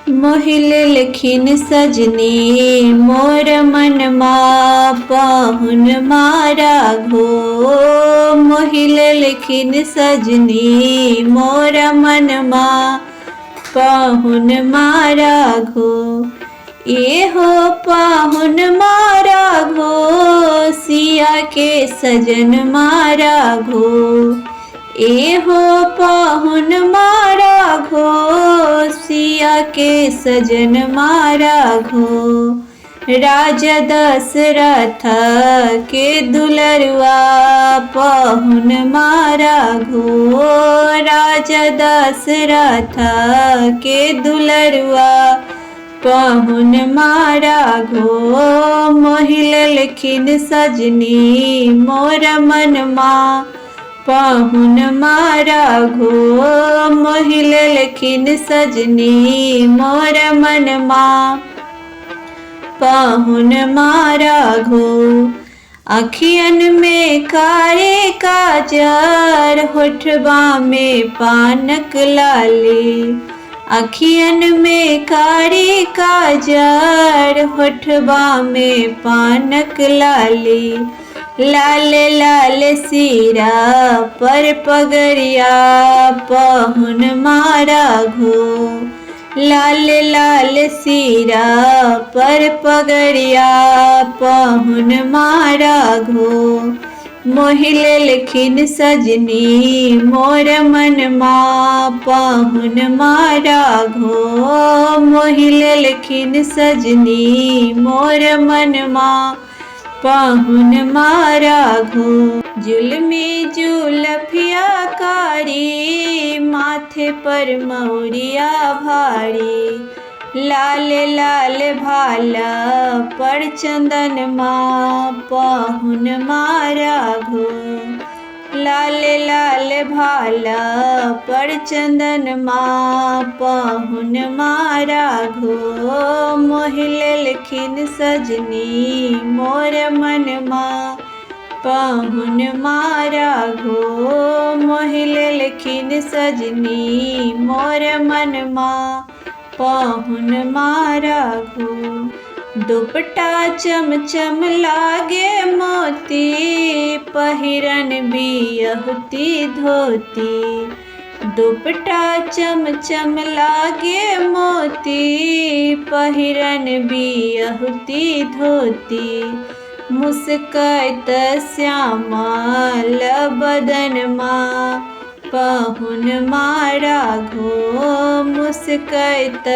मोहिल लिखिन सजनी मोर मनमा पाहुन मारा घो। मोहिल लिखिन सजनी मोर मनमा पाहुन मारा घो। ये हो पाहुन मारा घो सिया के सजन मारा घो। ए हो पाहुन मारा घो सिया के सजन मारा घो। राजा दशरथ के दुलरुआ पाहुन मारा घो। राजा दशरथ के दुलरुआ पाहुन मारा घो। मोहिल लिखिन सजनी मोर मनमा पाहुन मारा घो। मोहिल लिखिन सजनी मोर मनमा पाहुन मारा घो। अखियन में कारे काजर होठबा में पानक लाली। अखियन में कारी काजर होठबा में पानक लाली। लाल लाल सीरा पर पगड़िया पाहुन मारा घो। लाल लाल सीरा पर पगड़िया पाहुन मारा घो। मोहिल लिखिन सजनी मोर मनमा पाहुन मारा घो। मोहिल लिखिन सजनी मोर मनमा पाहुन मारा घो। जुल्मी जुलफिया कारी माथे पर मौरिया भारी। लाल लाल भाला पर चंदन माँ पाहुन मारा घो। लाल लाल भाला पर चंदन माँ पाहुन मारा घो। मोहिल लिखिन सजनी मोर मनमा पाहुन मारा घो। मोहिल लिखिन सजनी मोर मनमा पाहुन मारा घो। दुपट्टा चमचम लागे मोती पहिरन बियहुती धोती। दुपट्टा चमचम लागे मोती पहिरन बियहुती धोती। मुस्कैत श्यामल बदनमा पाहुन मारा घो। मुस्कैत